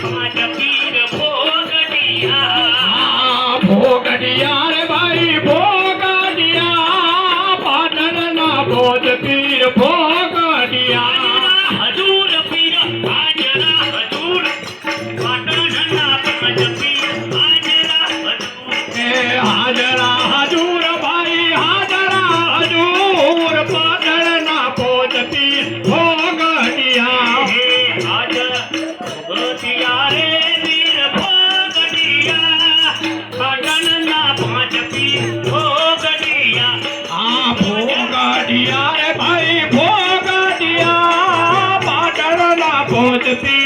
પાંચ પીર ભોગડિયા ભોગડિયા રે ભાઈ ભોગડિયા પાટણના ભોજ પીર ભોગડિયા હજૂર પીર હાજરા હજૂર પાટણના પાંચ પીર હાજરા હજૂર એ હાજરા હજૂર ભાઈ હાજરા હજૂર પાટણના ભોજ પીર ભોગડિયા હે હાજર ભોગડિયા રે વીર ભોગડિયા પાટણના પાંચ પીર ભોગડિયા આ ભોગડિયા રે ભાઈ ભોગડિયા પાટણના ભોજ પીર